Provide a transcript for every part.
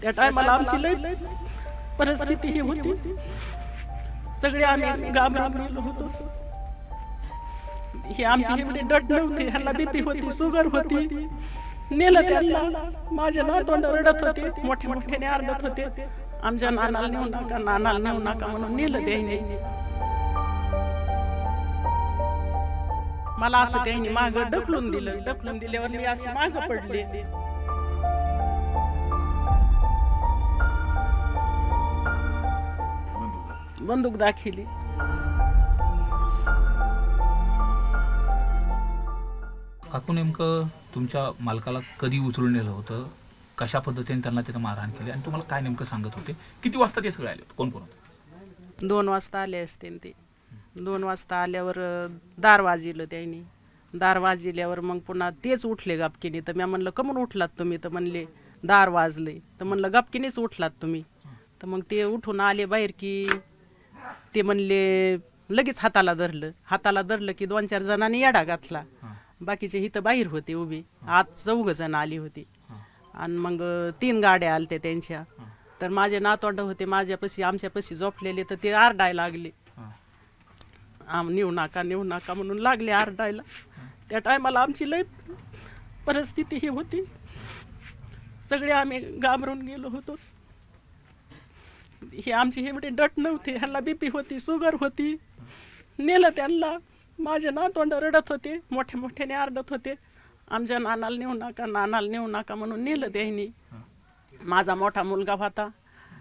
त्या टायमाला आमची लई परिस्थिती ही होती, सगळे आम्ही घाबरून गेलो होतो. हे आमची एवढी डट नव्हती, ह्यांना बीपी होती, शुगर होती. नेलं त्यांना. माझ्या नातवंड रडत होते, मोठ्या मोठ्याने आरडत होते, आमच्या नानाला नेऊ नका, नानाला नेऊ नका म्हणून नेलं त्याने. मला असं त्यांनी माग ढकलून दिलं. ढकलून दिल्यावर मी अशी माग पडले. बंदूक दाखिली. काकू, नेमकं तुमच्या मालकाला कधी उचलून नेलं होतं, कशा पद्धतीने त्यांना तिथं मारहाण केली आणि तुम्हाला काय नेमकं सांगत होते? किती वाजता ते सगळे आले होते? कोण कोण होतं? 2 वाजता आले असते ते. 2 वाजता आल्यावर दार वाजिलं त्यांनी. दार वाजिल्यावर मग पुन्हा तेच उठले गपकीने. तर मी म्हणलं कमून उठलात तुम्ही? तर म्हणले दार वाजले. तर म्हणलं गपकीनेच उठलात तुम्ही? तर मग ते उठून आले बाहेर की ते म्हणले लगेच हाताला धरलं की 2-4 जणांनी येडा घातला. बाकीचे इथं बाहेर होते उभे. आत 4 जण आली होती. आणि मग 3 गाड्या आलत्या त्यांच्या. तर माझे नातवंड होते माझ्यापाशी, आमच्यापाशी झोपलेले. तर ते आरडायला लागले, नेऊ नका म्हणून लागले आरडायला. त्या टायमाला आमची लई परिस्थिती ही होती, सगळे आम्ही घाबरून गेलो होतो. हे आमची एवढी डट नव्हती, ह्यांना बीपी होती, शुगर होती. नेलं त्यांना. माझे नातवंड रडत होते, मोठ्या मोठ्याने आरडत होते, आमच्या नानाला नेऊ नका म्हणून नेलं त्यांनी. माझा मोठा मुलगा होता.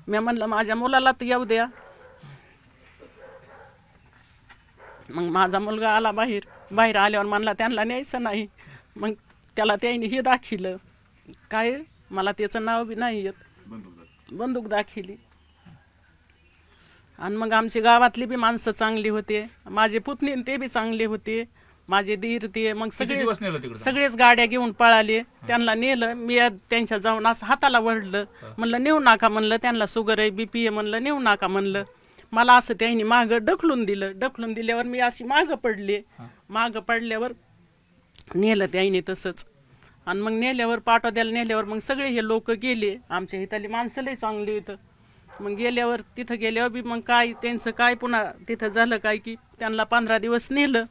मी म्हणलं माझ्या मुलाला तर येऊ द्या. मग माझा मुलगा आला बाहेर आल्यावर म्हणला त्यांना न्यायचं नाही. मग त्याला त्यांनी हे दाखिलं, काय मला त्याचं नाव बी नाही येत, बंदूक दाखिली. आणि मग आमची गावातली बी माणसं चांगली होते, माझे पुतणी ते बी चांगले होते, माझे दीर ते. मग सगळेच गाड्या घेऊन पळाले. त्यांना नेलं. मी त्यांच्या जाऊन असं हाताला वळलं, म्हणलं नेऊ नका म्हणलं, त्यांना शुगर आहे, बीपी आहे म्हणलं, नेऊ नका म्हणलं. मला असं त्यांनी माग ढकलून दिलं. ढकलून दिल्यावर मी अशी माग पडले. माग पडल्यावर नेलं त्यांनी तसंच. आणि मग नेल्यावर पाटोद्याला नेल्यावर मग सगळे हे लोक गेले. आमच्या इथली माणसं लई चांगली होतं. मग गेल्यावर तिथं गेल्यावर बी मग काय त्यांचं काय पुन्हा तिथं झालं काय की त्यांना 15 दिवस नेलं.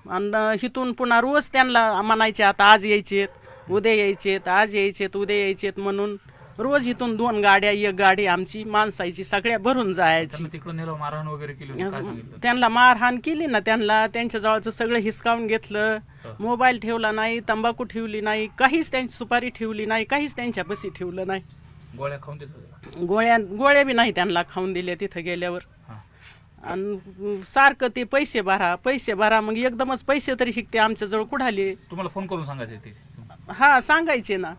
आणि इथून पुन्हा रोज त्यांना म्हणायचे आता आज यायचेत, उद्या यायचेत, आज यायचेत, उद्या यायचेत म्हणून रोज इथून 2 गाड्या, 1 गाडी आमची माणसाची सगळ्या भरून जायची. मारहाण वगैरे केली? त्यांना मारहाण केली ना. त्यांच्या जवळचं सगळं हिसकावून घेतलं. मोबाईल ठेवला नाही, तंबाखू ठेवली नाही, काहीच त्यांची सुपारी ठेवली नाही, काहीच त्यांच्यापाशी ठेवलं नाही. गोळ्या खाऊन देतात? गोळ्या बी नाही त्यांना खाऊन दिल्या तिथं गेल्यावर. आणि सारखं ते पैसे भरा. मग एकदमच पैसे तरी शिकते आमच्याजवळ कुठाले. तुम्हाला फोन करून सांगायचे ते? हा, सांगायचे ना.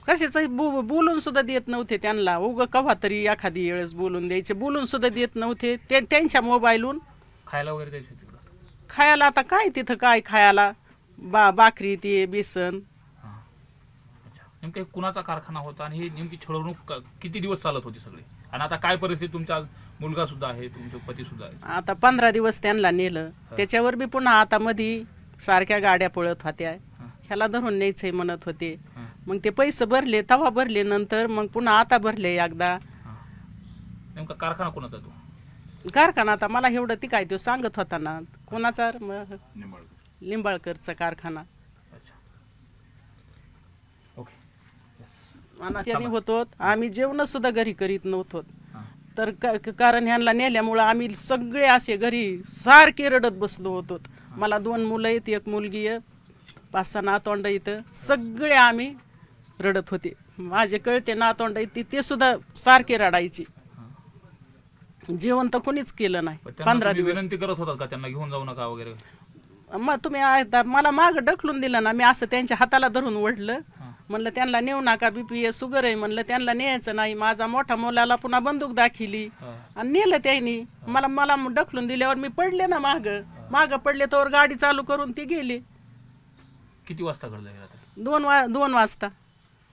कशाच बोलून सुद्धा देत नव्हते त्यांना. उग कवा तरी एखादी वेळेस बोलून द्यायचे, बोलून सुद्धा देत नव्हते. त्यांच्या मोबाईलहून खायला वगैरे द्यायचे? खायला आता काय तिथं काय खायला, भाकरी ते बेसन. नेमकं कुणाचा कारखाना होता आणि हे नेमकी छळवणूक किती दिवस चालत होती सगळी? आणि आता काय परिस्थिती? तुमचा मुलगा सुद्धा आहे, तुमचे पती सुद्धा आहे. आता 15 दिवस त्यांना नेलं. त्याच्यावर बी पुन्हा आता मध्ये सारख्या गाड्या पळत होत्या, ह्याला धरून न्यायचंय म्हणत होते. मग ते पैसे भरले, तवा भरले, नंतर मग पुन्हा आता भरले एकदा. नेमका कारखाना कोणाचा तो? कारखाना आता मला एवढं ती काय तो सांगत होता ना. कोणाचा? लिंबाळकरचा कारखाना. त्याने होतो. आम्ही जेवण सुद्धा घरी करीत नव्हतो. तर कारण ह्यांना नेल्यामुळं आम्ही सगळे असे घरी सारखे रडत बसलो होतो. मला 2 मुलं आहेत, 1 मुलगी आहे, 5-6 नातवंड इथं. सगळे आम्ही रडत होते. माझे कळते नातवंड ते सुद्धा सारखे रडायचे. जेवण तर कोणीच केलं नाही 15 दिवस. विनंती करत होतात का त्यांना घेऊन जाऊ नका वगैरे? मग तुम्ही मला माग ढकलून दिलं ना. मी असं त्यांच्या हाताला धरून ओढलं, म्हणलं त्यांना नेऊ नका, बीपी शुगर आहे म्हणलं, त्यांना न्यायचं नाही. माझा मोठा मुलाला पुन्हा बंदूक दाखिली आणि नेलं त्यांनी. मला ढकलून दिल्यावर मी पडले ना माग पडले, तर गाडी चालू करून ते गेले. किती वाजता घडलं? 2 वाजता.